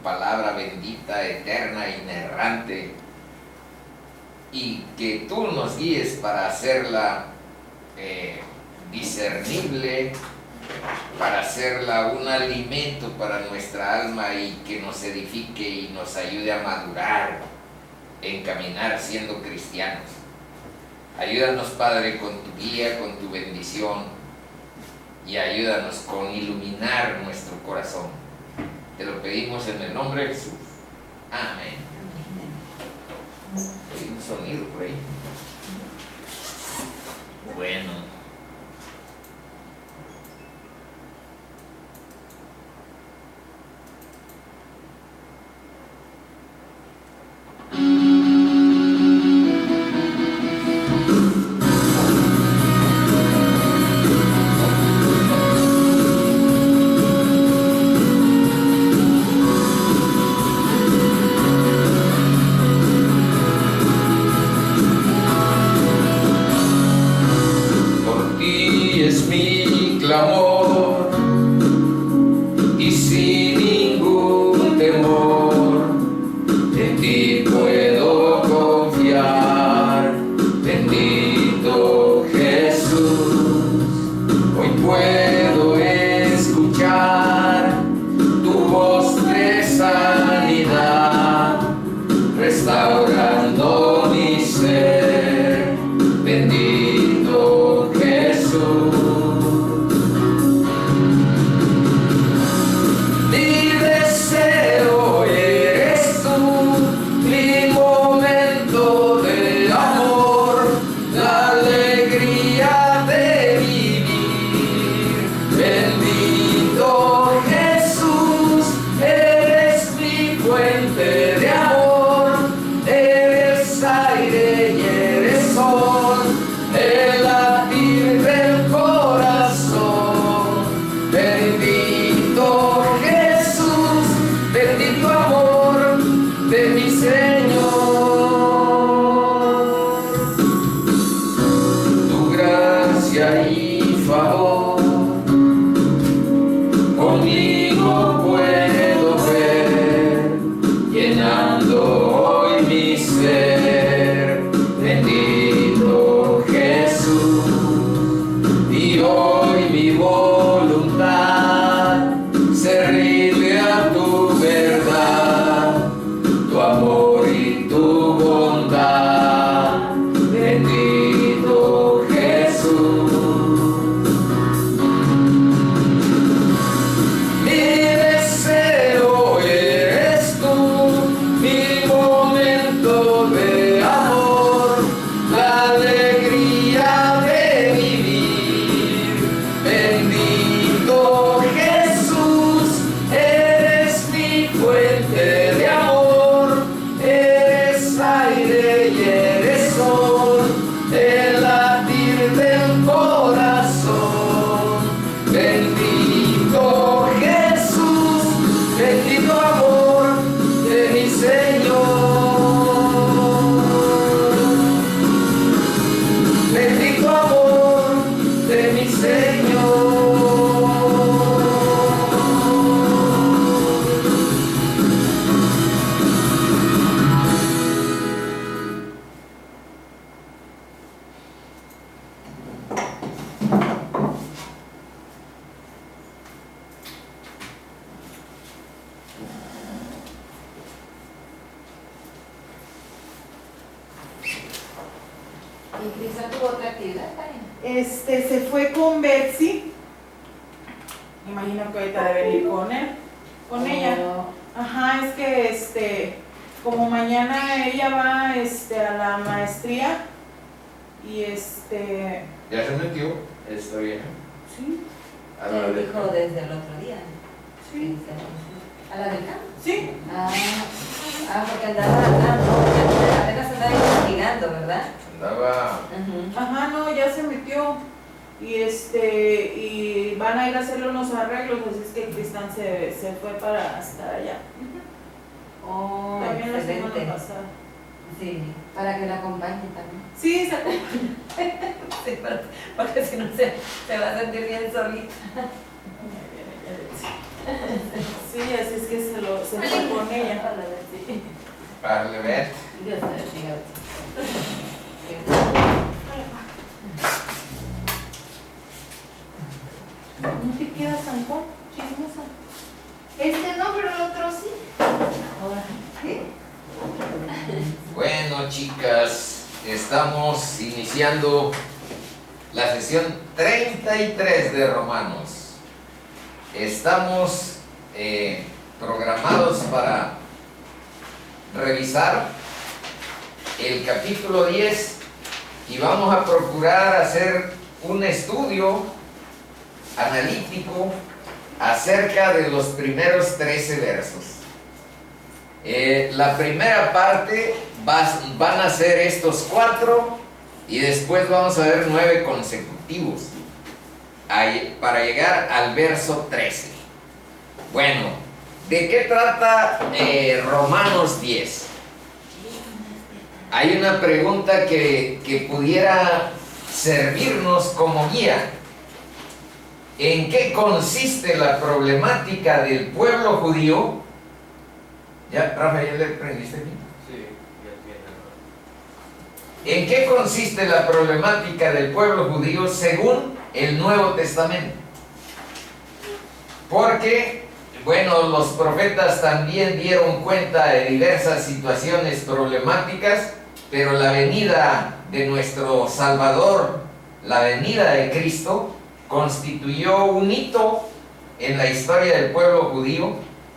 palabra bendita, eterna, inerrante, y que tú nos guíes para hacerla discernible, para hacerla un alimento para nuestra alma y que nos edifique y nos ayude a madurar en caminar siendo cristianos. Ayúdanos, Padre, con tu guía, con tu bendición, y ayúdanos con iluminar nuestro corazón. Te lo pedimos en el nombre de Jesús. Amén. Hay un sonido por ahí. Bueno. Se fue con Betsy. Imagino que ahorita debe ir con él, con ella. Ajá, es que como mañana ella va a la maestría y ¿Ya se metió? ¿Está bien? Sí. Te dijo desde el otro día. Sí. ¿A la del campo? Sí. Porque apenas andaba investigando, ¿verdad? Andaba. Ajá, no, ya se metió. Y van a ir a hacerle unos arreglos, así es que Cristian se fue para estar allá. Oh, también excelente. La semana pasada. Sí, para que la acompañe también. Sí, se acompaña. Sí, porque si no se va a sentir bien solita. Sí, así es que se fue con ella. Vale, ver. Dios te bendiga. ¿No te queda San Juan? Chismosa. No, pero el otro sí. Ahora, ¿qué? Bueno, chicas, estamos iniciando la sesión 33 de Romanos. Estamos programados para revisar el capítulo 10 y vamos a procurar hacer un estudio analítico acerca de los primeros 13 versos. La primera parte van a ser estos 4 y después vamos a ver 9 consecutivos para llegar al verso 13. Bueno, ¿de qué trata Romanos 10? Hay una pregunta que pudiera servirnos como guía. ¿En qué consiste la problemática del pueblo judío? ¿Ya, Rafa, ya le prendiste aquí? Sí, ya tiene. ¿En qué consiste la problemática del pueblo judío según el Nuevo Testamento? Porque, bueno, los profetas también dieron cuenta de diversas situaciones problemáticas, pero la venida de nuestro Salvador, la venida de Cristo, constituyó un hito en la historia del pueblo judío,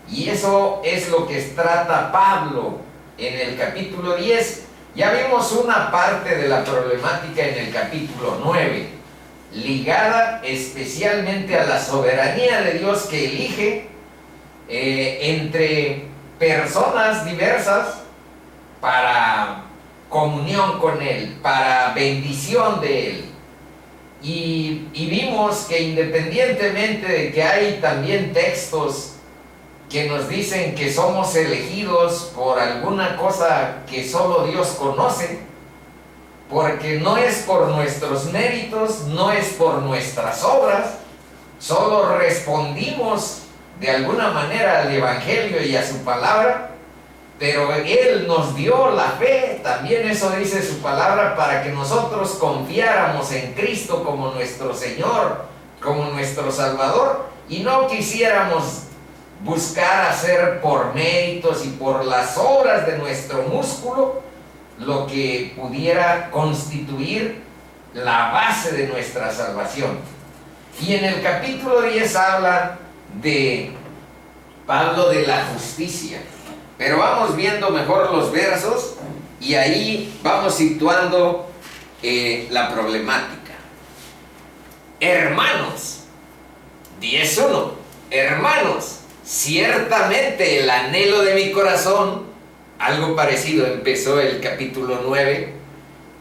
y eso es lo que trata Pablo en el capítulo 10. Ya vimos una parte de la problemática en el capítulo 9, ligada especialmente a la soberanía de Dios que elige entre personas diversas para comunión con Él, para bendición de Él. Y vimos que independientemente de que hay también textos que nos dicen que somos elegidos por alguna cosa que solo Dios conoce, porque no es por nuestros méritos, no es por nuestras obras, solo respondimos de alguna manera al Evangelio y a su palabra, pero Él nos dio la fe, también eso dice su palabra, para que nosotros confiáramos en Cristo como nuestro Señor, como nuestro Salvador, y no quisiéramos buscar hacer por méritos y por las obras de nuestro músculo lo que pudiera constituir la base de nuestra salvación. Y en el capítulo 10 habla de Pablo de la justicia, pero vamos viendo mejor los versos y ahí vamos situando la problemática. Hermanos, 10:1, hermanos, ciertamente el anhelo de mi corazón, algo parecido empezó el capítulo 9,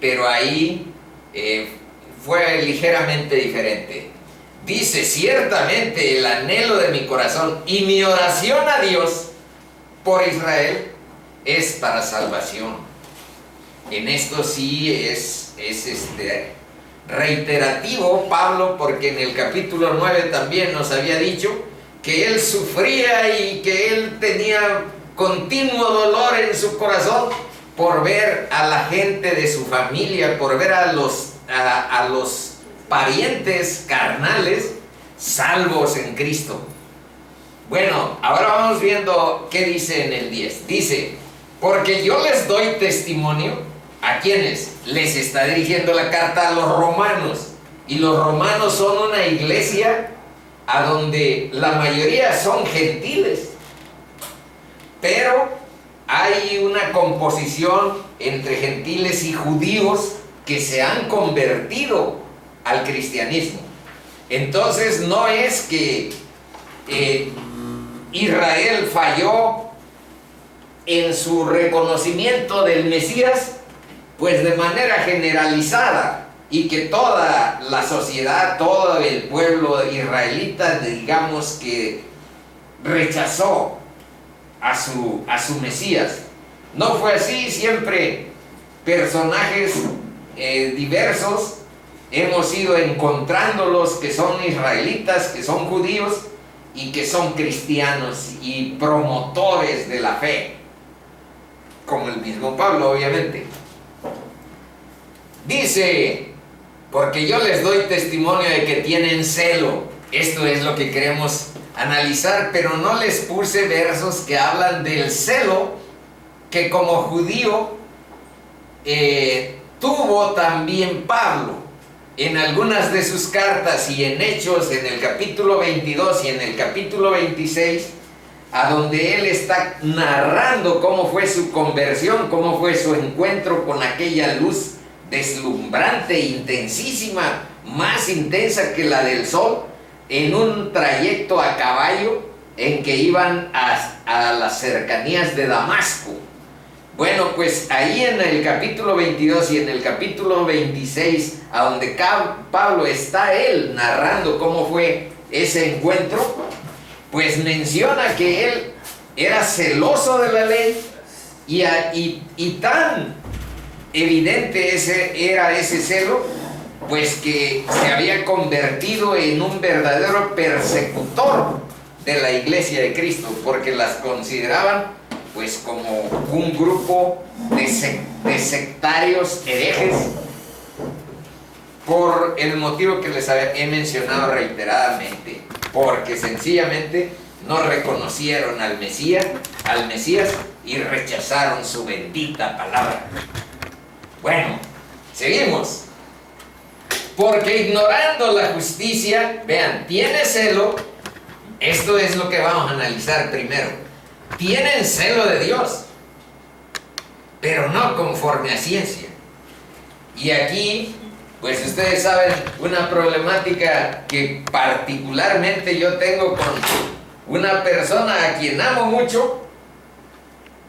pero ahí fue ligeramente diferente. Dice, ciertamente el anhelo de mi corazón y mi oración a Dios por Israel es para salvación. En esto sí es reiterativo Pablo, porque en el capítulo 9 también nos había dicho que él sufría y que él tenía continuo dolor en su corazón por ver a la gente de su familia, por ver a los parientes carnales salvos en Cristo. Bueno, ahora vamos viendo qué dice en el 10. Dice, porque yo les doy testimonio. ¿A quiénes? Les está dirigiendo la carta a los romanos. Y los romanos son una iglesia a donde la mayoría son gentiles. Pero hay una composición entre gentiles y judíos que se han convertido al cristianismo. Entonces no es que Israel falló en su reconocimiento del Mesías, pues de manera generalizada, y que toda la sociedad, todo el pueblo israelita, digamos que rechazó a su Mesías. No fue así, siempre personajes diversos hemos ido encontrándolos que son israelitas, que son judíos, y que son cristianos y promotores de la fe, como el mismo Pablo, obviamente. Dice, porque yo les doy testimonio de que tienen celo. Esto es lo que queremos analizar, pero no les puse versos que hablan del celo que como judío tuvo también Pablo en algunas de sus cartas y en Hechos, en el capítulo 22 y en el capítulo 26, a donde él está narrando cómo fue su conversión, cómo fue su encuentro con aquella luz deslumbrante, intensísima, más intensa que la del sol, en un trayecto a caballo en que iban a las cercanías de Damasco. Bueno, pues ahí en el capítulo 22 y en el capítulo 26, a donde Pablo está él narrando cómo fue ese encuentro, pues menciona que él era celoso de la ley y tan evidente era ese celo, pues que se había convertido en un verdadero persecutor de la iglesia de Cristo, porque las consideraban pues como un grupo de sectarios herejes, por el motivo que les he mencionado reiteradamente, porque sencillamente no reconocieron al Mesías y rechazaron su bendita palabra. Bueno, seguimos. Porque ignorando la justicia, vean, tiene celo. Esto es lo que vamos a analizar primero. Tienen celo de Dios, pero no conforme a ciencia. Y aquí, pues ustedes saben, una problemática que particularmente yo tengo con una persona a quien amo mucho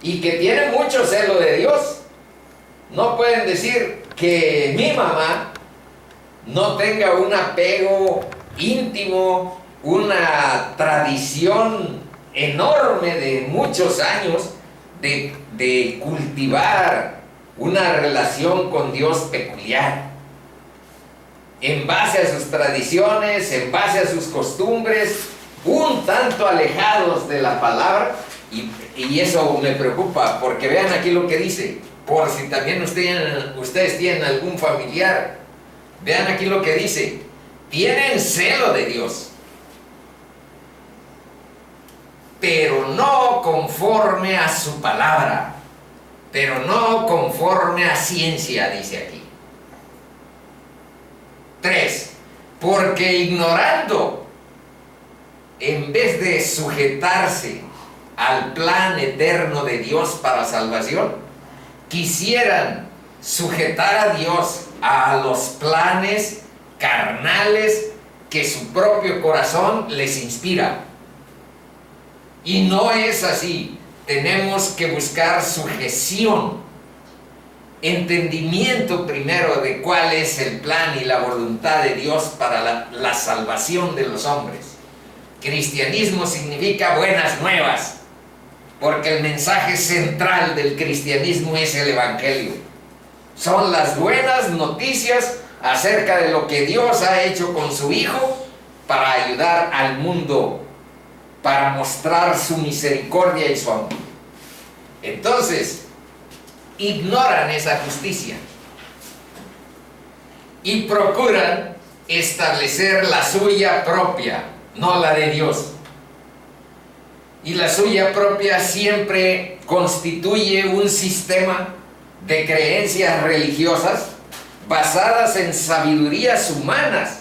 y que tiene mucho celo de Dios. No pueden decir que mi mamá no tenga un apego íntimo, una tradición enorme de muchos años de cultivar una relación con Dios peculiar, en base a sus tradiciones, en base a sus costumbres, un tanto alejados de la palabra, y eso me preocupa, porque vean aquí lo que dice, por si también ustedes tienen algún familiar. Vean aquí lo que dice: tienen celo de Dios, pero no conforme a su palabra, pero no conforme a ciencia, dice aquí. 3. Porque ignorando, en vez de sujetarse al plan eterno de Dios para salvación, quisieran sujetar a Dios a los planes carnales que su propio corazón les inspira. Y no es así. Tenemos que buscar sujeción, entendimiento primero de cuál es el plan y la voluntad de Dios para la salvación de los hombres. Cristianismo significa buenas nuevas, porque el mensaje central del cristianismo es el Evangelio. Son las buenas noticias acerca de lo que Dios ha hecho con su Hijo para ayudar al mundo, para mostrar su misericordia y su amor. Entonces, ignoran esa justicia y procuran establecer la suya propia, no la de Dios. Y la suya propia siempre constituye un sistema de creencias religiosas basadas en sabidurías humanas,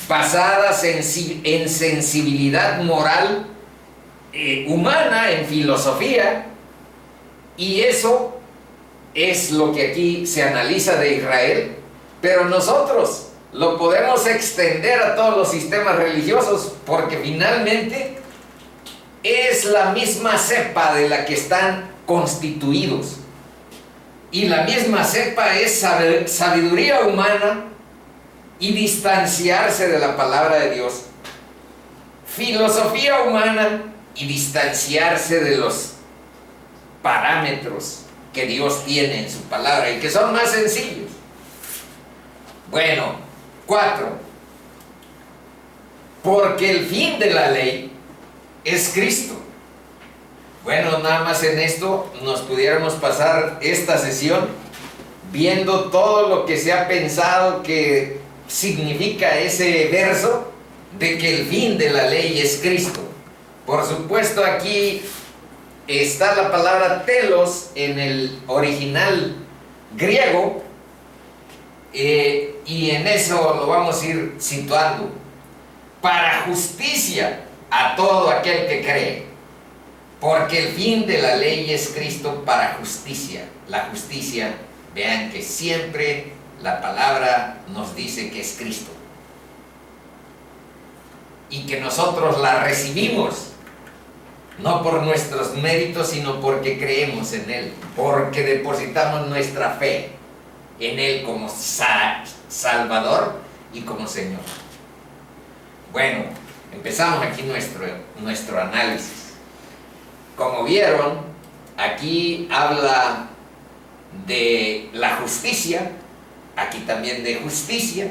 basadas en sensibilidad moral humana, en filosofía, y eso es lo que aquí se analiza de Israel, pero nosotros lo podemos extender a todos los sistemas religiosos, porque finalmente es la misma cepa de la que están constituidos. Y la misma cepa es sabiduría humana y distanciarse de la palabra de Dios. Filosofía humana y distanciarse de los parámetros que Dios tiene en su palabra y que son más sencillos. Bueno, 4. Porque el fin de la ley es Cristo. Bueno, nada más en esto nos pudiéramos pasar esta sesión viendo todo lo que se ha pensado que significa ese verso de que el fin de la ley es Cristo. Por supuesto, aquí está la palabra telos en el original griego, y en eso lo vamos a ir situando. Para justicia a todo aquel que cree, porque el fin de la ley es Cristo para justicia. La justicia, vean que siempre la palabra nos dice que es Cristo y que nosotros la recibimos no por nuestros méritos, sino porque creemos en Él, porque depositamos nuestra fe en Él como Salvador y como Señor. Bueno, empezamos aquí nuestro análisis. Como vieron, aquí habla de la justicia, aquí también de justicia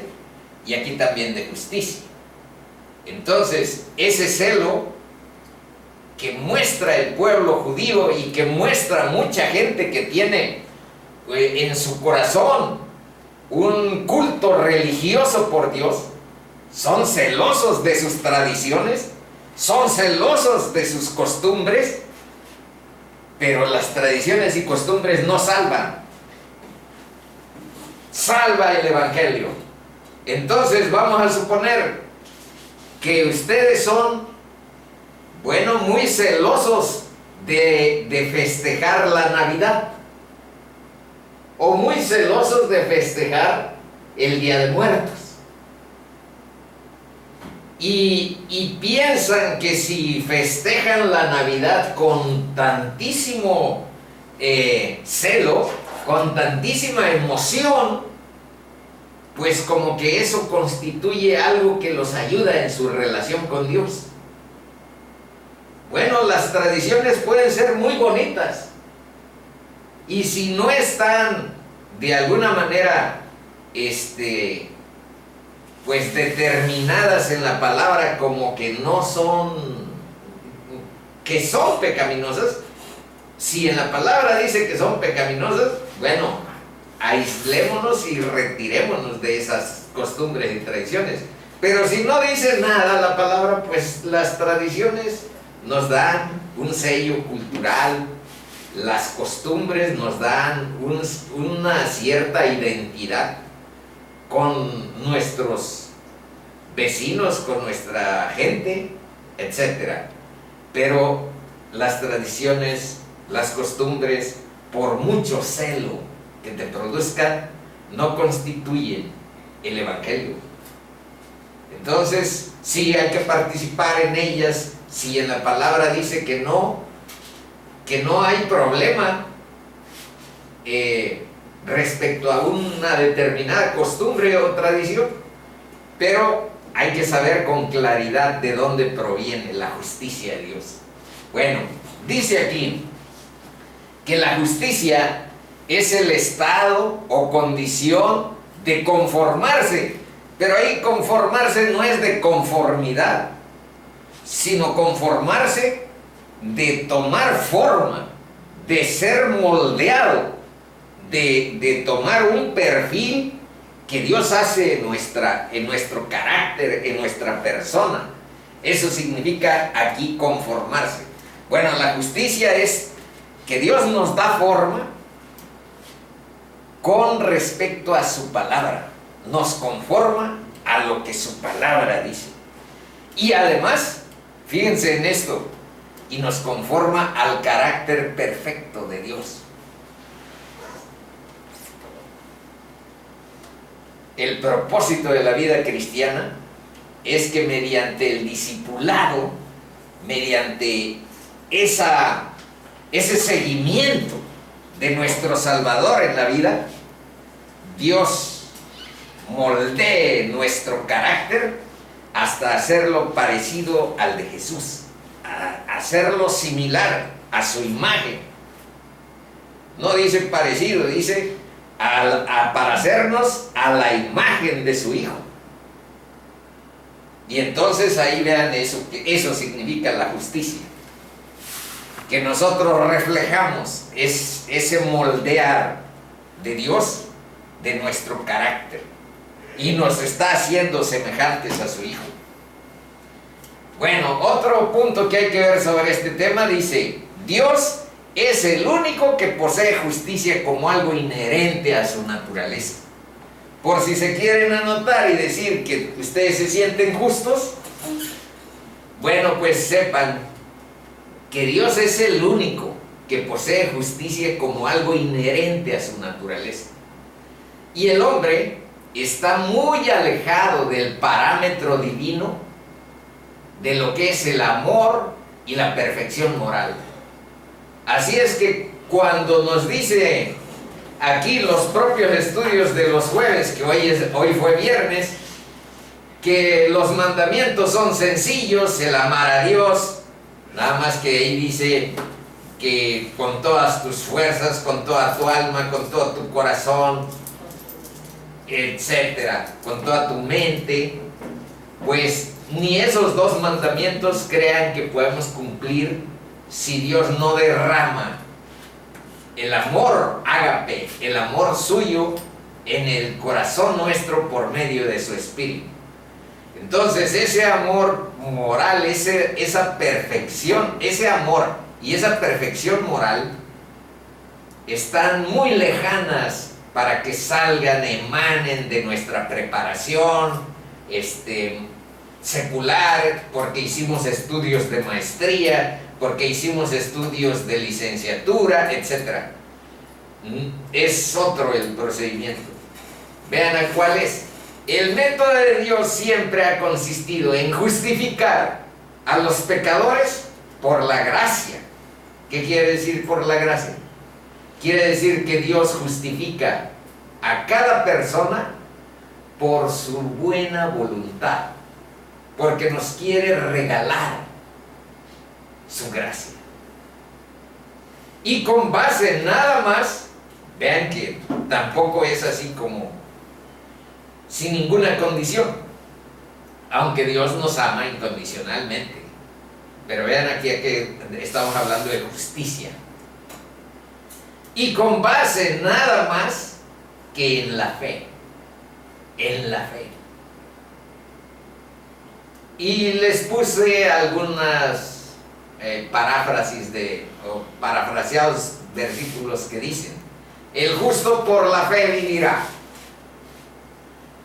y aquí también de justicia. Entonces, ese celo que muestra el pueblo judío y que muestra mucha gente que tiene en su corazón un culto religioso por Dios, son celosos de sus tradiciones, son celosos de sus costumbres, pero las tradiciones y costumbres no salvan. Salva el Evangelio. Entonces vamos a suponer que ustedes son, bueno, muy celosos de festejar la Navidad, o muy celosos de festejar el Día de Muertos, y piensan que si festejan la Navidad con tantísimo celo, con tantísima emoción, pues como que eso constituye algo que los ayuda en su relación con Dios. Bueno, las tradiciones pueden ser muy bonitas, y si no están de alguna manera pues determinadas en la palabra como que no son, que son pecaminosas, si en la palabra dice que son pecaminosas, bueno, aislémonos y retirémonos de esas costumbres y tradiciones. Pero si no dice nada la palabra, pues las tradiciones nos dan un sello cultural, las costumbres nos dan una cierta identidad con nuestros vecinos, con nuestra gente, etc. Pero las tradiciones, las costumbres, por mucho celo que te produzcan, no constituyen el Evangelio. Entonces, sí hay que participar en ellas. Si en la palabra dice que no hay problema respecto a una determinada costumbre o tradición, pero hay que saber con claridad de dónde proviene la justicia de Dios. Bueno, dice aquí que la justicia es el estado o condición de conformarse, pero ahí conformarse no es de conformidad, sino conformarse de tomar forma, de ser moldeado, de tomar un perfil que Dios hace en nuestro carácter, en nuestra persona. Eso significa aquí conformarse. Bueno, la justicia es que Dios nos da forma con respecto a su palabra, nos conforma a lo que su palabra dice, y además, fíjense en esto, y nos conforma al carácter perfecto de Dios. El propósito de la vida cristiana es que mediante el discipulado, mediante ese seguimiento de nuestro Salvador en la vida, Dios moldee nuestro carácter hasta hacerlo parecido al de Jesús, hacerlo similar a su imagen. No dice parecido, dice para hacernos a la imagen de su Hijo. Y entonces ahí vean eso, que eso significa la justicia. Que nosotros reflejamos ese moldear de Dios de nuestro carácter. Y nos está haciendo semejantes a su Hijo. Bueno, otro punto que hay que ver sobre este tema dice: Dios es el único que posee justicia como algo inherente a su naturaleza. Por si se quieren anotar y decir que ustedes se sienten justos, bueno, pues sepan que Dios es el único que posee justicia como algo inherente a su naturaleza. Y el hombre está muy alejado del parámetro divino de lo que es el amor y la perfección moral. Así es que cuando nos dice aquí los propios estudios de los jueves, que hoy fue viernes, que los mandamientos son sencillos, el amar a Dios, nada más que ahí dice que con todas tus fuerzas, con toda tu alma, con todo tu corazón, etcétera, con toda tu mente, pues ni esos dos mandamientos crean que podemos cumplir si Dios no derrama el amor ágape, el amor suyo en el corazón nuestro por medio de su Espíritu. Entonces ese amor moral, esa perfección, ese amor y esa perfección moral están muy lejanas para que salgan, emanen de nuestra preparación secular, porque hicimos estudios de maestría, porque hicimos estudios de licenciatura, etc. Es otro el procedimiento. Vean a cuál es. El método de Dios siempre ha consistido en justificar a los pecadores por la gracia. ¿Qué quiere decir por la gracia? Quiere decir que Dios justifica a cada persona por su buena voluntad, porque nos quiere regalar su gracia. Y con base nada más, vean que tampoco es así como sin ninguna condición, aunque Dios nos ama incondicionalmente. Pero vean aquí que estamos hablando de justicia. Y con base nada más que en la fe. En la fe. Y les puse algunas paráfrasis o parafraseados versículos que dicen: el justo por la fe vivirá.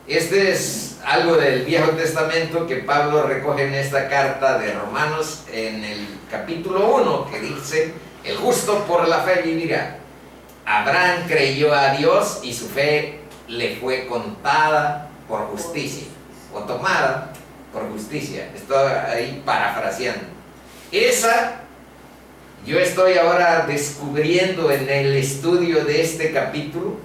Este es algo del Viejo Testamento que Pablo recoge en esta carta de Romanos en el capítulo 1, que dice: el justo por la fe vivirá. Abraham creyó a Dios y su fe le fue contada por justicia, o tomada por justicia. Estoy ahí parafraseando. Yo estoy ahora descubriendo en el estudio de este capítulo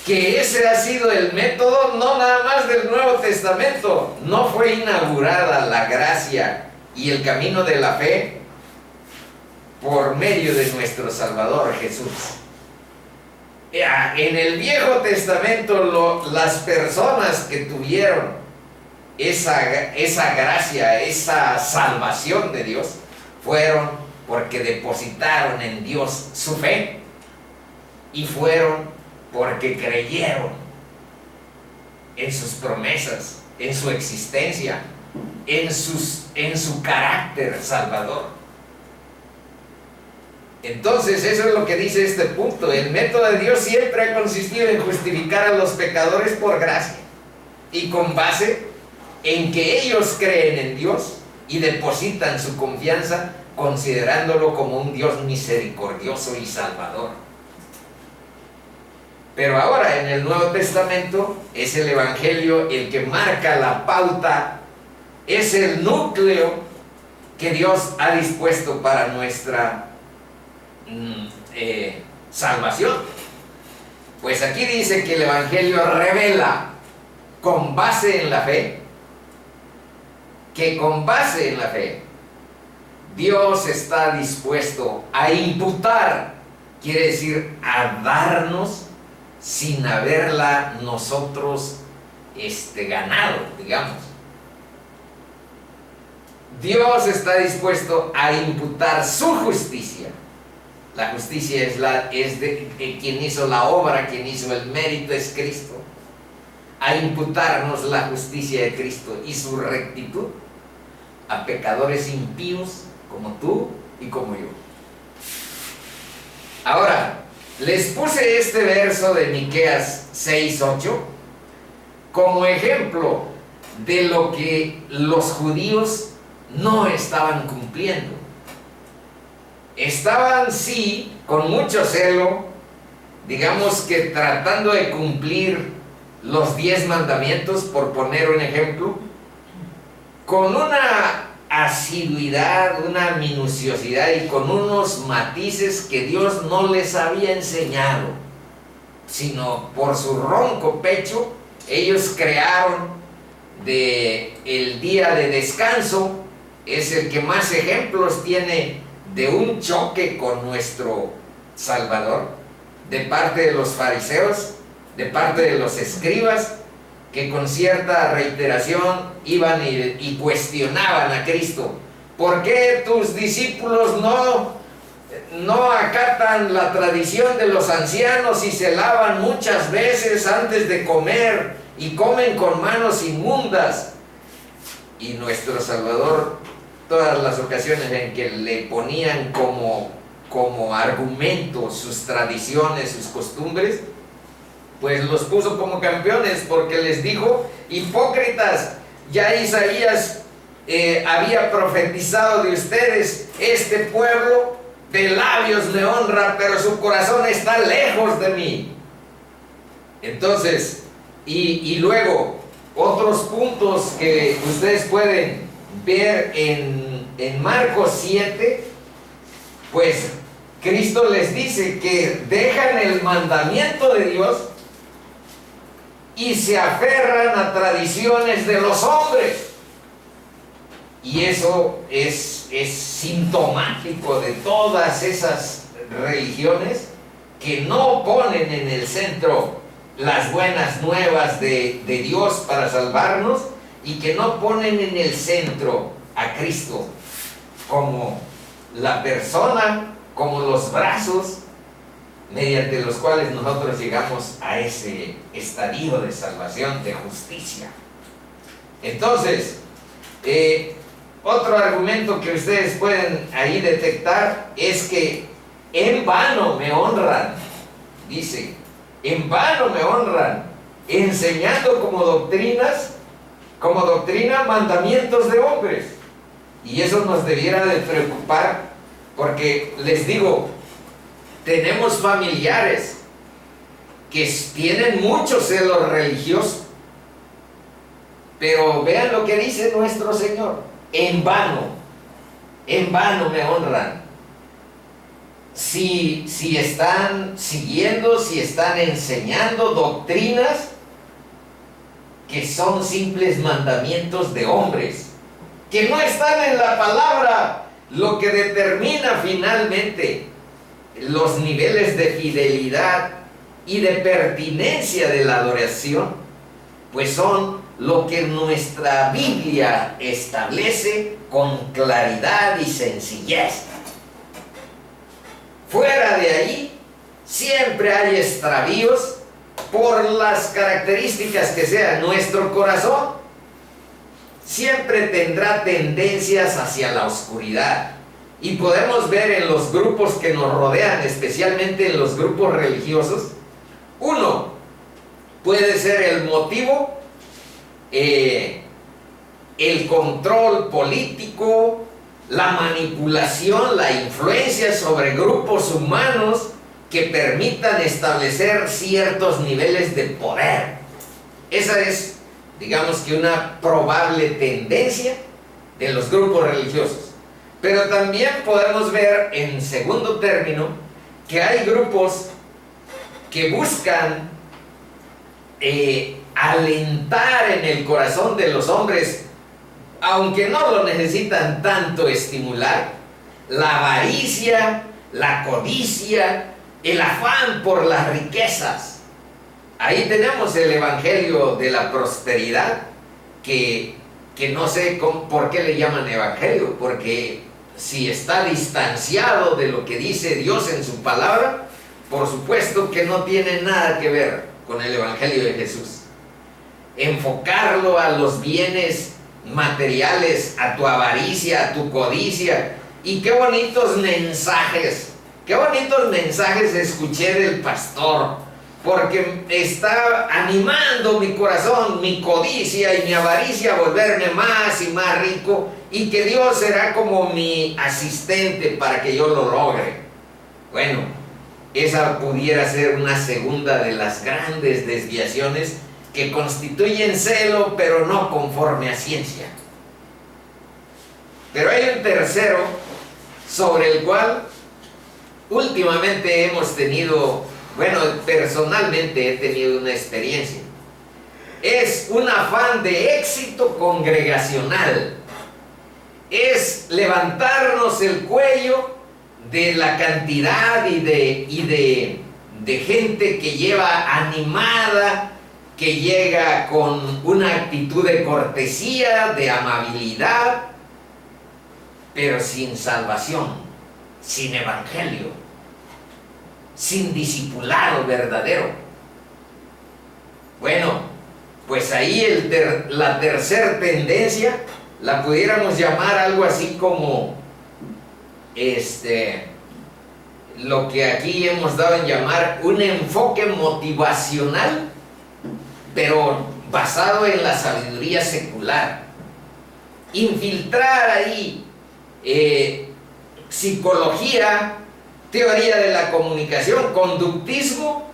que ese ha sido el método no nada más del Nuevo Testamento. No fue inaugurada la gracia y el camino de la fe por medio de nuestro Salvador Jesús. En el Viejo Testamento las personas que tuvieron esa gracia, esa salvación de Dios, fueron porque depositaron en Dios su fe y fueron porque creyeron en sus promesas, en su existencia, en su carácter salvador. Entonces eso es lo que dice este punto. El método de Dios siempre ha consistido en justificar a los pecadores por gracia y con base en que ellos creen en Dios y depositan su confianza considerándolo como un Dios misericordioso y salvador. Pero ahora en el Nuevo Testamento es el Evangelio el que marca la pauta, es el núcleo que Dios ha dispuesto para nuestra salvación. Pues aquí dice que el Evangelio revela con base en la fe, que con base en la fe Dios está dispuesto a imputar, quiere decir a darnos sin haberla nosotros ganado, digamos. Dios está dispuesto a imputar su justicia. La justicia es de quien hizo la obra, quien hizo el mérito es Cristo. A imputarnos la justicia de Cristo y su rectitud a pecadores impíos como tú y como yo. Ahora, les puse este verso de Miqueas 6:8 como ejemplo de lo que los judíos no estaban cumpliendo. Estaban, sí, con mucho celo, digamos que tratando de cumplir los 10 mandamientos, por poner un ejemplo, con una asiduidad, una minuciosidad y con unos matices que Dios no les había enseñado, sino por su ronco pecho, ellos crearon el día de descanso. Es el que más ejemplos tiene de un choque con nuestro Salvador, de parte de los fariseos, de parte de los escribas, que con cierta reiteración iban y cuestionaban a Cristo. ¿Por qué tus discípulos no acatan la tradición de los ancianos y se lavan muchas veces antes de comer y comen con manos inmundas? Y nuestro Salvador, todas las ocasiones en que le ponían como argumento sus tradiciones, sus costumbres, pues los puso como campeones, porque les dijo: hipócritas, ya Isaías había profetizado de ustedes, este pueblo de labios me honra, pero su corazón está lejos de mí. Entonces, y luego otros puntos que ustedes pueden ver en Marcos 7, pues Cristo les dice que dejan el mandamiento de Dios y se aferran a tradiciones de los hombres. Y eso es sintomático de todas esas religiones que no ponen en el centro las buenas nuevas de Dios para salvarnos, y que no ponen en el centro a Cristo como la persona, como los brazos mediante los cuales nosotros llegamos a ese estadio de salvación, de justicia. Entonces, otro argumento que ustedes pueden ahí detectar es que en vano me honran, dice, en vano me honran, enseñando como doctrina mandamientos de hombres. Y eso nos debiera de preocupar, porque les digo, tenemos familiares que tienen mucho celo religioso, pero vean lo que dice nuestro Señor: en vano me honran. Si están siguiendo, si están enseñando doctrinas que son simples mandamientos de hombres, que no están en la palabra. Lo que determina finalmente los niveles de fidelidad y de pertinencia de la adoración, pues son lo que nuestra Biblia establece con claridad y sencillez. Fuera de ahí siempre hay extravíos, por las características que sean. Nuestro corazón siempre tendrá tendencias hacia la oscuridad, y podemos ver en los grupos que nos rodean, especialmente en los grupos religiosos. Uno puede ser el motivo, el control político, la manipulación, la influencia sobre grupos humanos que permitan establecer ciertos niveles de poder. Esa es, digamos que, una probable tendencia de los grupos religiosos. Pero también podemos ver, en segundo término, que hay grupos que buscan alentar en el corazón de los hombres, aunque no lo necesitan tanto estimular, la avaricia, la codicia, el afán por las riquezas. Ahí tenemos el evangelio de la prosperidad, que que no sé por qué le llaman evangelio, porque si está distanciado de lo que dice Dios en su palabra, por supuesto que no tiene nada que ver con el evangelio de Jesús. Enfocarlo a los bienes materiales, a tu avaricia, a tu codicia. Y qué bonitos mensajes escuché del pastor, porque está animando mi corazón, mi codicia y mi avaricia a volverme más y más rico, y que Dios será como mi asistente para que yo lo logre. Bueno, esa pudiera ser una segunda de las grandes desviaciones que constituyen celo, pero no conforme a ciencia. Pero hay un tercero sobre el cual últimamente hemos tenido, bueno, personalmente he tenido una experiencia. Es un afán de éxito congregacional. Es levantarnos el cuello de la cantidad y de gente que lleva animada, que llega con una actitud de cortesía, de amabilidad, pero sin salvación, sin evangelio, sin discipulado verdadero. Bueno, pues ahí la tercera tendencia la pudiéramos llamar algo así como lo que aquí hemos dado en llamar un enfoque motivacional, pero basado en la sabiduría secular. Infiltrar ahí psicología, teoría de la comunicación, conductismo,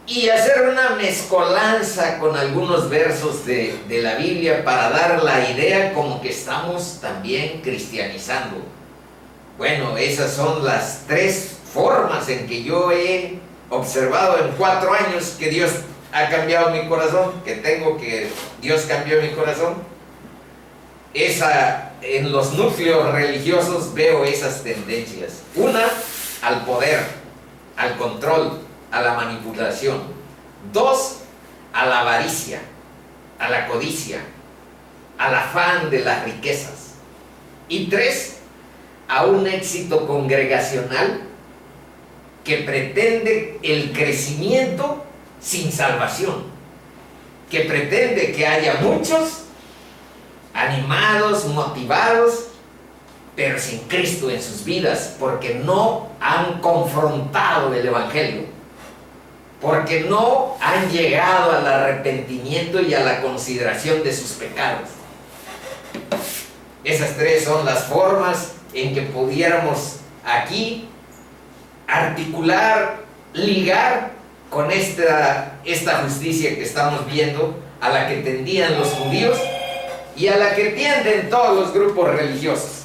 y hacer una mezcolanza con algunos versos de la Biblia para dar la idea como que estamos también cristianizando. Bueno, esas son las tres formas en que yo he observado en 4 años que Dios ha cambiado mi corazón, que Dios cambió mi corazón. En los núcleos religiosos veo esas tendencias. Una, al poder, al control, a la manipulación. 2, a la avaricia, a la codicia, al afán de las riquezas. Y 3, a un éxito congregacional que pretende el crecimiento sin salvación, que pretende que haya muchos animados, motivados, pero sin Cristo en sus vidas, porque no han confrontado el evangelio, porque no han llegado al arrepentimiento y a la consideración de sus pecados. Esas 3 son las formas en que pudiéramos aquí articular, ligar con esta justicia que estamos viendo, a la que tendían los judíos y a la que tienden todos los grupos religiosos.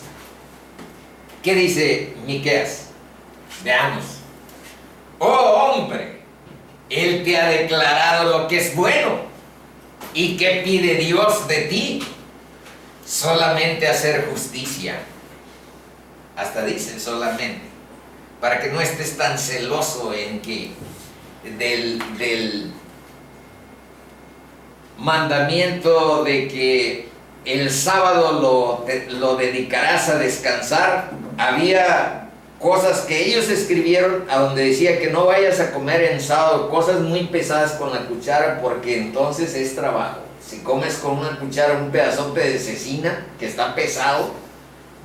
¿Qué dice Miqueas? Veamos. Oh hombre, Él te ha declarado lo que es bueno. ¿Y qué pide Dios de ti? Solamente hacer justicia. Hasta dicen solamente, para que no estés tan celoso en que del mandamiento de que el sábado lo dedicarás a descansar. Había cosas que ellos escribieron a donde decía que no vayas a comer en sábado cosas muy pesadas con la cuchara, porque entonces es trabajo. Si comes con una cuchara un pedazote de cecina que está pesado,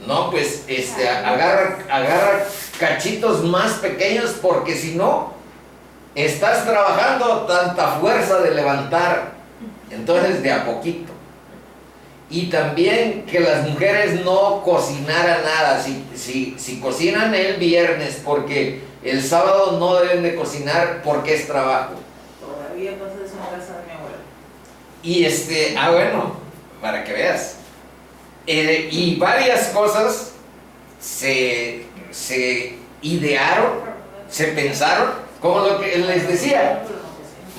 no, pues agarra cachitos más pequeños, porque si no estás trabajando tanta fuerza de levantar, entonces de a poquito. Y también que las mujeres no cocinaran nada, si cocinan el viernes, porque el sábado no deben de cocinar porque es trabajo. Todavía pasa eso en casa de mi abuela. Y bueno, para que veas. Y varias cosas se idearon, se pensaron, como lo que les decía,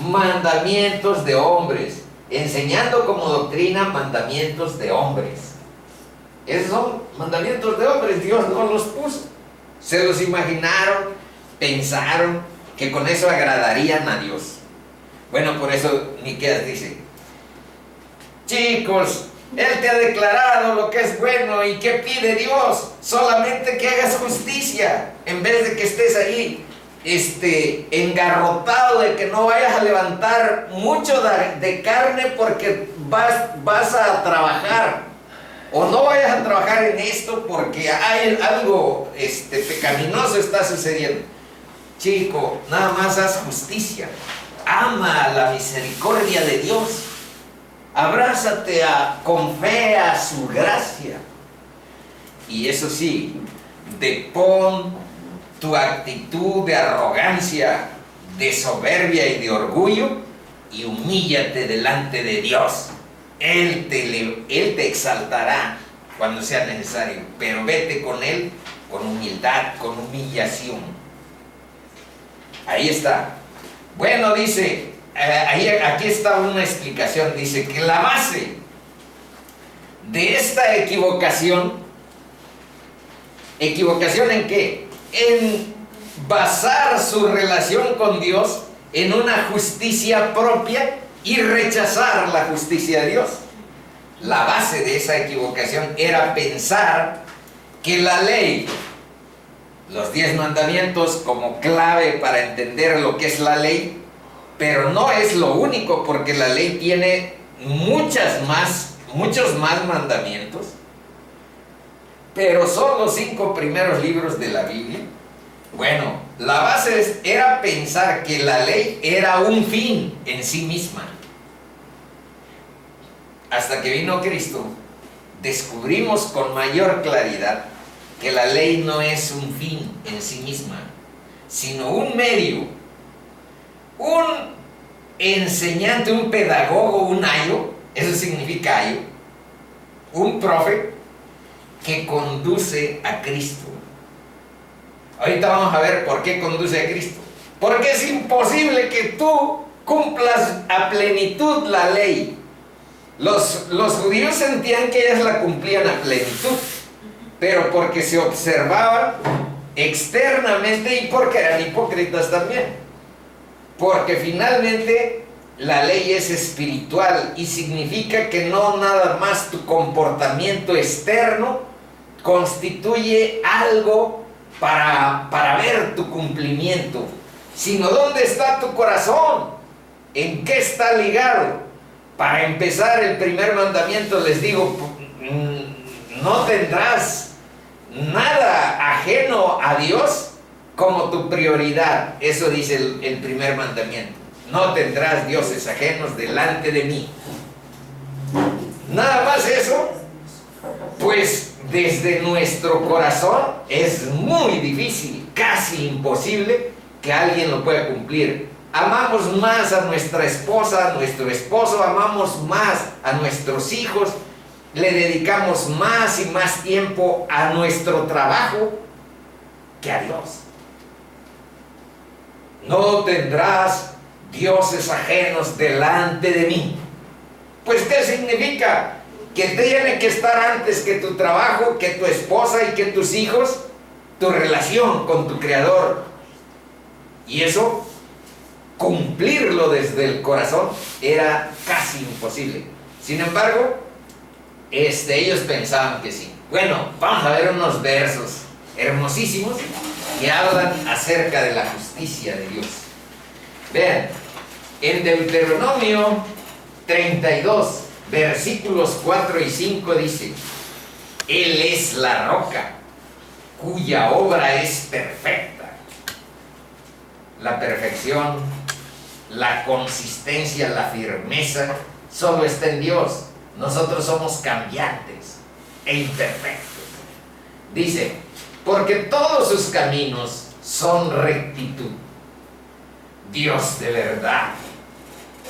mandamientos de hombres, enseñando como doctrina mandamientos de hombres. Esos son mandamientos de hombres, Dios no los puso. Se los imaginaron, pensaron que con eso agradarían a Dios. Bueno, por eso Miqueas dice: chicos, Él te ha declarado lo que es bueno. ¿Y qué pide Dios? Solamente que hagas justicia, en vez de que estés ahí engarrotado de que no vayas a levantar mucho de carne porque vas a trabajar, o no vayas a trabajar en esto porque hay algo pecaminoso está sucediendo. Chico, nada más haz justicia, ama la misericordia de Dios, abrázate con fe a su gracia, y eso sí, depón tu actitud de arrogancia, de soberbia y de orgullo, y humíllate delante de Dios. Él te exaltará cuando sea necesario, pero vete con Él con humildad, con humillación. Ahí está. Bueno, dice, aquí está una explicación. Dice que la base de esta ¿equivocación en qué? En basar su relación con Dios en una justicia propia y rechazar la justicia de Dios. La base de esa equivocación era pensar que la ley, los 10 mandamientos como clave para entender lo que es la ley, pero no es lo único, porque la ley tiene muchos más mandamientos, pero son los 5 primeros libros de la Biblia. Bueno, la base era pensar que la ley era un fin en sí misma. Hasta que vino Cristo, descubrimos con mayor claridad que la ley no es un fin en sí misma, sino un medio, un enseñante, un pedagogo, un ayo, eso significa ayo, un profe que conduce a Cristo. Ahorita vamos a ver por qué conduce a Cristo. Porque es imposible que tú cumplas a plenitud la ley. Los judíos sentían que ellas la cumplían a plenitud, pero porque se observaban externamente y porque eran hipócritas también. Porque finalmente la ley es espiritual y significa que no nada más tu comportamiento externo constituye algo para ver tu cumplimiento, sino dónde está tu corazón, en qué está ligado. Para empezar, el primer mandamiento, les digo, no tendrás nada ajeno a Dios como tu prioridad. Eso dice el primer mandamiento. No tendrás dioses ajenos delante de mí. Nada más eso, pues desde nuestro corazón es muy difícil, casi imposible que alguien lo pueda cumplir. Amamos más a nuestra esposa, a nuestro esposo, amamos más a nuestros hijos, le dedicamos más y más tiempo a nuestro trabajo que a Dios. No tendrás dioses ajenos delante de mí. Pues, ¿qué significa? Que tiene que estar antes que tu trabajo, que tu esposa y que tus hijos, tu relación con tu Creador. Y eso, cumplirlo desde el corazón, era casi imposible. Sin embargo, ellos pensaban que sí. Bueno, vamos a ver unos versos hermosísimos que hablan acerca de la justicia de Dios. Vean, en Deuteronomio 32, versículos 4 y 5 dice: Él es la roca, cuya obra es perfecta. La perfección, la consistencia, la firmeza, solo está en Dios. Nosotros somos cambiantes e imperfectos. Dice: porque todos sus caminos son rectitud. Dios de verdad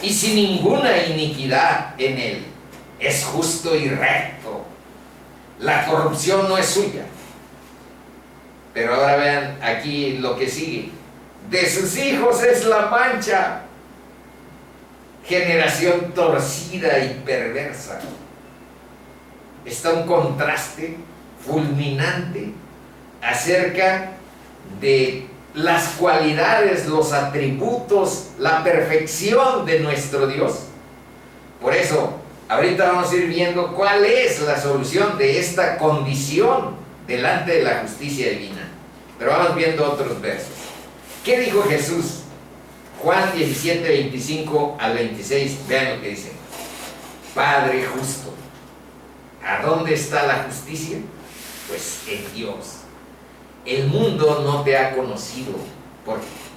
y sin ninguna iniquidad en él. Es justo y recto. La corrupción no es suya. Pero ahora vean aquí lo que sigue. De sus hijos es la mancha, generación torcida y perversa. Está un contraste fulminante acerca de las cualidades, los atributos, la perfección de nuestro Dios. Por eso, ahorita vamos a ir viendo cuál es la solución de esta condición delante de la justicia divina. Pero vamos viendo otros versos. ¿Qué dijo Jesús? Juan 17, 25 al 26, vean lo que dice. Padre justo, ¿a dónde está la justicia? Pues en Dios. El mundo no te ha conocido,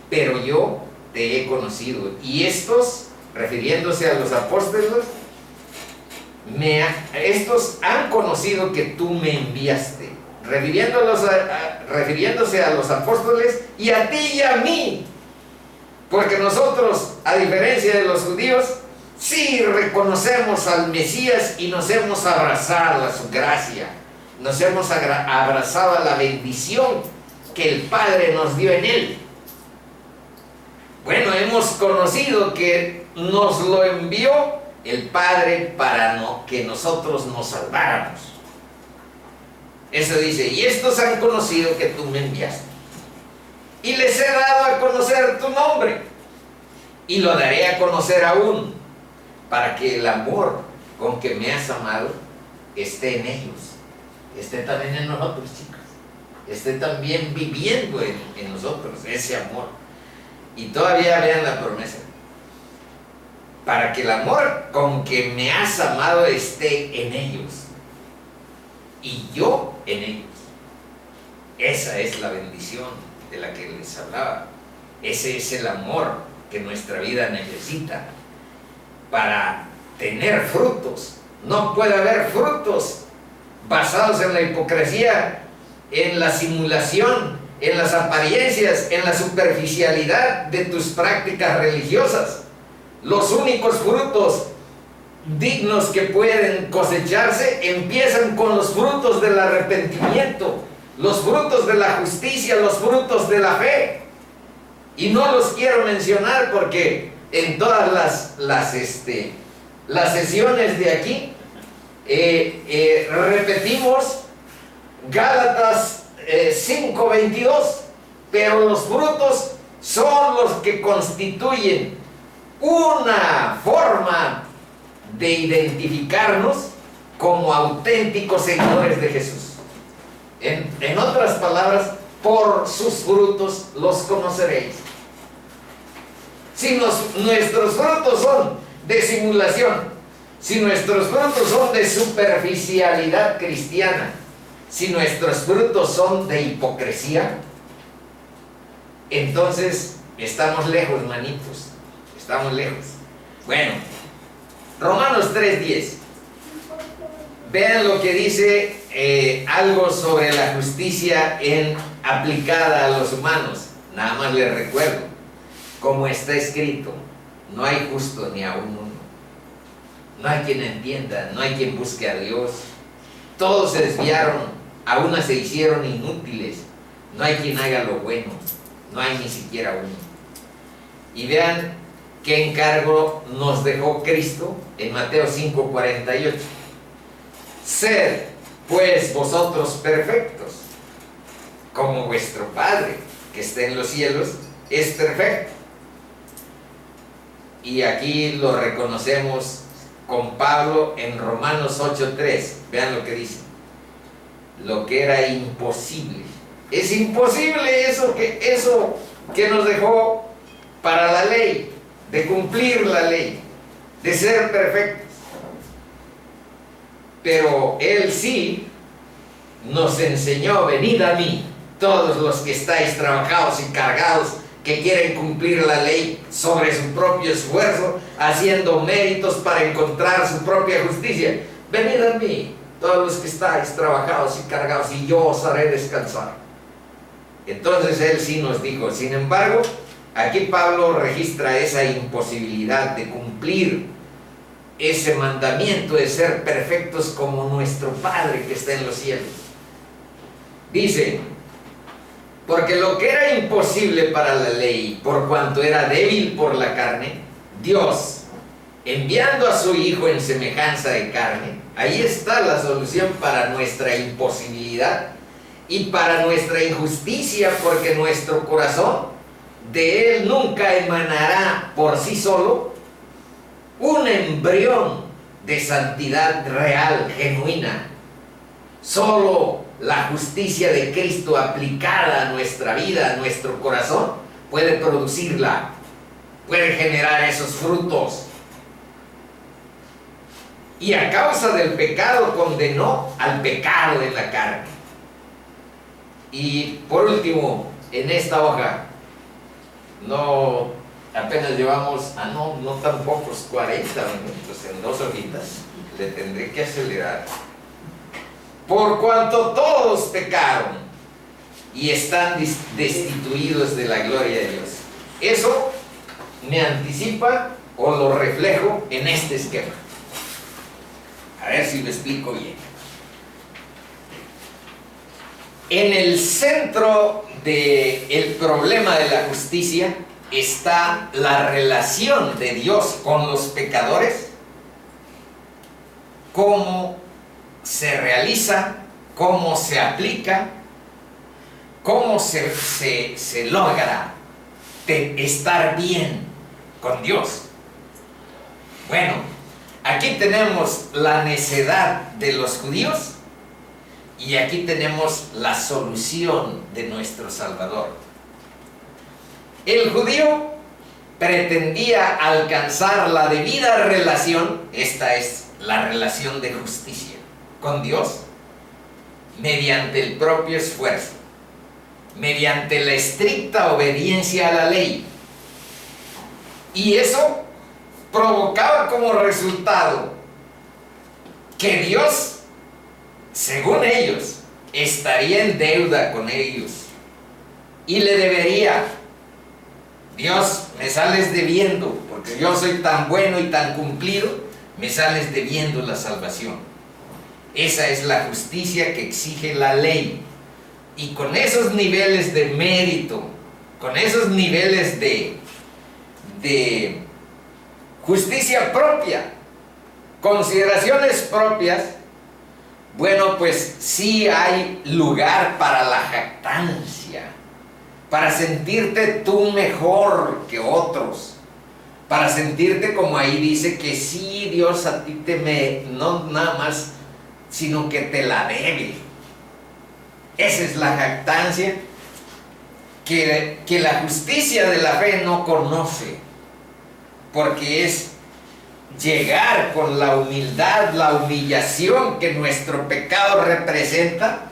pero yo te he conocido. Y estos, refiriéndose a los apóstoles, estos han conocido que tú me enviaste, refiriéndose a los apóstoles y a ti y a mí, porque nosotros, a diferencia de los judíos, sí reconocemos al Mesías y nos hemos abrazado a su gracia, nos hemos abrazado a la bendición que el Padre nos dio en él. Bueno, hemos conocido que nos lo envió el Padre para que nosotros nos salváramos. Eso dice, y estos han conocido que tú me enviaste, y les he dado a conocer tu nombre, y lo daré a conocer aún, para que el amor con que me has amado esté en ellos, esté también en nosotros, chicos, esté también viviendo en nosotros ese amor. Y todavía vean la promesa, para que el amor con que me has amado esté en ellos y yo en ellos. Esa es la bendición de la que les hablaba. Ese es el amor que nuestra vida necesita para tener frutos. No puede haber frutos basados en la hipocresía, en la simulación, en las apariencias, en la superficialidad de tus prácticas religiosas. Los únicos frutos dignos que pueden cosecharse empiezan con los frutos del arrepentimiento, los frutos de la justicia, los frutos de la fe. Y no los quiero mencionar porque en todas las sesiones de aquí repetimos Gálatas 5:22, pero los frutos son los que constituyen una forma de identificarnos como auténticos seguidores de Jesús. En otras palabras, por sus frutos los conoceréis. Si nuestros frutos son de simulación, si nuestros frutos son de superficialidad cristiana, si nuestros frutos son de hipocresía, entonces estamos lejos, manitos. Estamos lejos. Bueno, Romanos 3:10. Vean lo que dice algo sobre la justicia aplicada a los humanos. Nada más les recuerdo, como está escrito, no hay justo ni aún uno. No hay quien entienda, no hay quien busque a Dios. Todos se desviaron, a una se hicieron inútiles. No hay quien haga lo bueno, no hay ni siquiera uno. Y vean qué encargo nos dejó Cristo en Mateo 5:48. Sed pues vosotros perfectos, como vuestro Padre que está en los cielos es perfecto. Y aquí lo reconocemos con Pablo en Romanos 8:3. Vean lo que dice. Lo que era imposible. Es imposible eso que nos dejó para la ley, de cumplir la ley, de ser perfectos. Pero Él sí nos enseñó: venid a mí, todos los que estáis trabajados y cargados, que quieren cumplir la ley sobre su propio esfuerzo, haciendo méritos para encontrar su propia justicia. Venid a mí, todos los que estáis trabajados y cargados, y yo os haré descansar. Entonces Él sí nos dijo. Sin embargo, aquí Pablo registra esa imposibilidad de cumplir ese mandamiento de ser perfectos como nuestro Padre que está en los cielos. Dice: porque lo que era imposible para la ley, por cuanto era débil por la carne, Dios, enviando a su Hijo en semejanza de carne, ahí está la solución para nuestra imposibilidad y para nuestra injusticia, porque nuestro corazón de Él nunca emanará por sí solo un embrión de santidad real, genuina. Solo la justicia de Cristo aplicada a nuestra vida, a nuestro corazón, puede producirla, puede generar esos frutos. Y a causa del pecado condenó al pecado en la carne. Y por último, en esta hoja, apenas llevamos, no tan pocos, 40 minutos en 2 hojitas, le tendré que acelerar. Por cuanto todos pecaron y están destituidos de la gloria de Dios. Eso me anticipa o lo reflejo en este esquema. A ver si lo explico bien. En el centro del problema de la justicia está la relación de Dios con los pecadores, cómo se realiza, cómo se aplica, cómo se logra estar bien con Dios. Bueno, aquí tenemos la necedad de los judíos y aquí tenemos la solución de nuestro Salvador. El judío pretendía alcanzar la debida relación, esta es la relación de justicia con Dios, mediante el propio esfuerzo, mediante la estricta obediencia a la ley. Y eso provocaba como resultado que Dios, según ellos, estaría en deuda con ellos y le debería: Dios, me sales debiendo, porque yo soy tan bueno y tan cumplido, me sales debiendo la salvación. Esa es la justicia que exige la ley. Y con esos niveles de mérito, con esos niveles de justicia propia, consideraciones propias, bueno, pues sí hay lugar para la jactancia, para sentirte tú mejor que otros, para sentirte como ahí dice que sí, Dios a ti no nada más, sino que te la debe. Esa es la jactancia que la justicia de la fe no conoce, porque es llegar con la humildad, la humillación que nuestro pecado representa,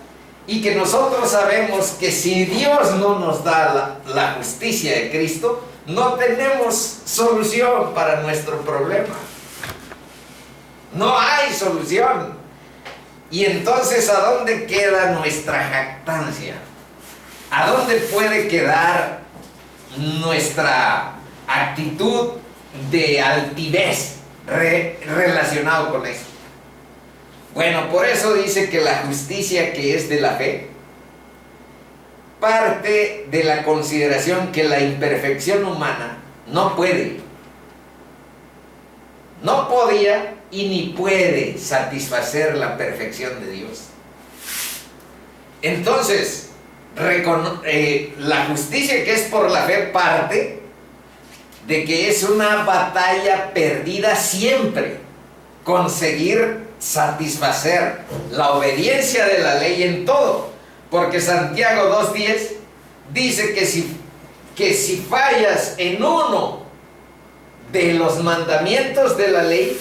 y que nosotros sabemos que si Dios no nos da la justicia de Cristo, no tenemos solución para nuestro problema. No hay solución. Y entonces, ¿a dónde queda nuestra jactancia? ¿A dónde puede quedar nuestra actitud de altivez relacionado con eso? Bueno, por eso dice que la justicia que es de la fe parte de la consideración que la imperfección humana no podía y ni puede satisfacer la perfección de Dios. Entonces, la justicia que es por la fe parte de que es una batalla perdida siempre, conseguir satisfacer la obediencia de la ley en todo, porque Santiago 2:10 dice que si fallas en uno de los mandamientos de la ley,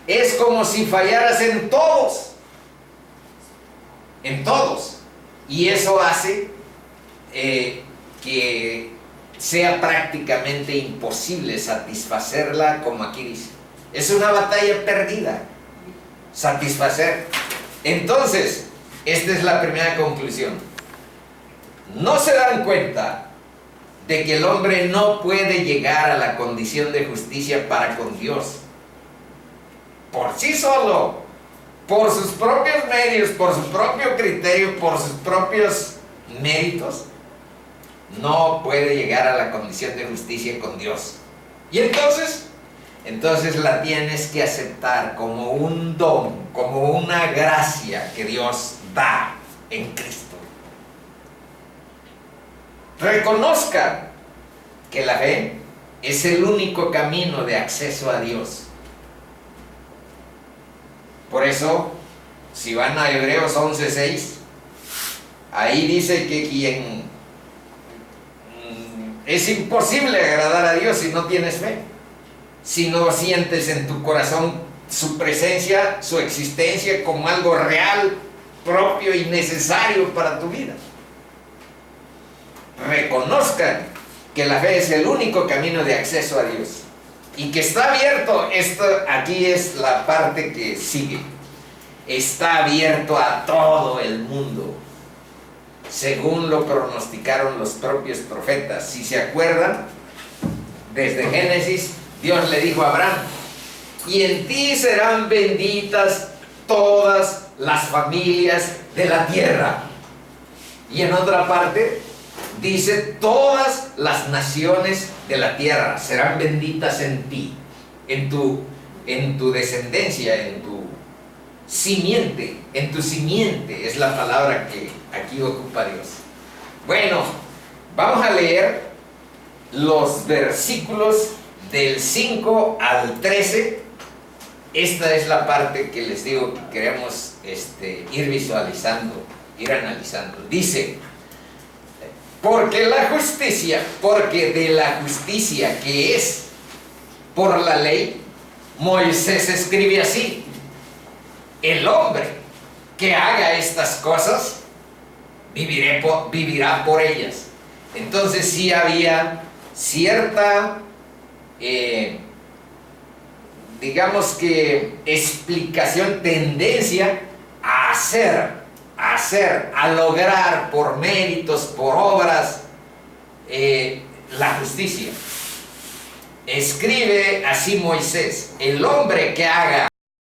es como si fallaras en todos, y eso hace que sea prácticamente imposible satisfacerla, como aquí dice. Es una batalla perdida satisfacer. Entonces, esta es la primera conclusión. No se dan cuenta de que el hombre no puede llegar a la condición de justicia para con Dios por sí solo, por sus propios medios, por su propio criterio, por sus propios méritos. No puede llegar a la condición de justicia con Dios. Y entonces la tienes que aceptar como un don, como una gracia que Dios da en Cristo. Reconozca que la fe es el único camino de acceso a Dios. Por eso, si van a Hebreos 11:6, ahí dice que es imposible agradar a Dios si no tienes fe, si no sientes en tu corazón su presencia, su existencia como algo real, propio y necesario para tu vida. Reconozcan que la fe es el único camino de acceso a Dios y que está abierto. Aquí es la parte que sigue. Está abierto a todo el mundo, según lo pronosticaron los propios profetas. Si se acuerdan, desde Génesis, Dios le dijo a Abraham: y en ti serán benditas todas las familias de la tierra. Y en otra parte dice: todas las naciones de la tierra serán benditas en ti, en tu descendencia, en tu simiente, es la palabra que aquí ocupa Dios. Bueno, vamos a leer los versículos del 5 al 13. Esta es la parte que les digo que queremos ir visualizando, ir analizando. Dice: porque de la justicia que es por la ley, Moisés escribe así: el hombre que haga estas cosas vivirá por ellas. Entonces sí había cierta digamos que explicación, tendencia a lograr por méritos, por obras, la justicia. Escribe así Moisés: el hombre que haga